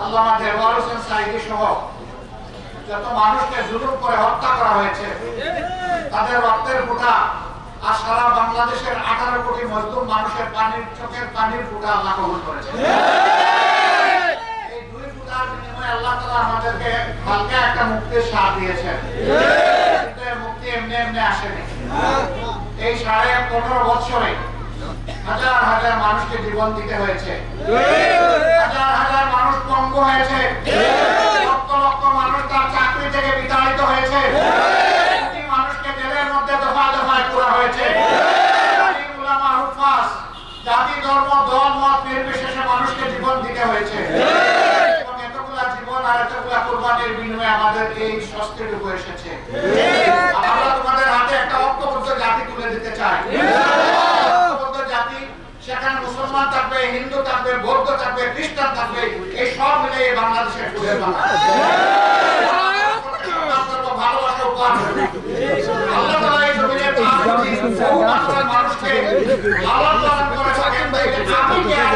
আল্লামা দেওয়ার হোসেন সাইদি সহ যত মানুষকে জুলুম করে হত্যা করা হয়েছে, তাদের রক্তের ফোঁটা আর সারা বাংলাদেশের 18 কোটি মজলুম মানুষের পানির চোখের পানির ফোঁটা আল্লাহ কবুল করেছেন। এই দুই ফোঁটার বিনিময়ে আল্লাহ তাআলা আমাদেরকে হালকা একটা মুক্তির স্বাদ দিয়েছেন। কিন্তু এই মুক্তি এমনি এমনি আসেনি। এই 15.5 বছরে হাজার হাজার মানুষকে জীবন দিতে হয়েছে, হাজার হাজার মানুষ পঙ্গু হয়েছে, লক্ষ লক্ষ মানুষ তার চাকরি থেকে বিতাড়িত হয়েছে, কোটি মানুষকে জেলের মধ্যে দফায় দফায় করা হয়েছে। উলামা হুফাজ জাতি ধর্ম দল মত নির্বিশেষে মানুষকে জীবন দিতে হয়েছে এবং এতগুলা জীবন আর এতগুলা কুরবানির বিনিময়ে আমাদের এই স্বস্তিটুকু এসেছে। আমরা তোমাদের হাতে একটা ঐক্যবদ্ধ জাতি তুলে দিতে চাই। সেখানে মুসলমান থাকবে, হিন্দু থাকবে, বৌদ্ধ থাকবে, খ্রিস্টান থাকবে, এই সব মিলে এই বাংলাদেশের ফুলের বাংলা। ভালোবাসা উপহার আল্লাহ তাআলা এই জমিনে মানুষকে লালন পালন করে থাকেন। আমি কি আর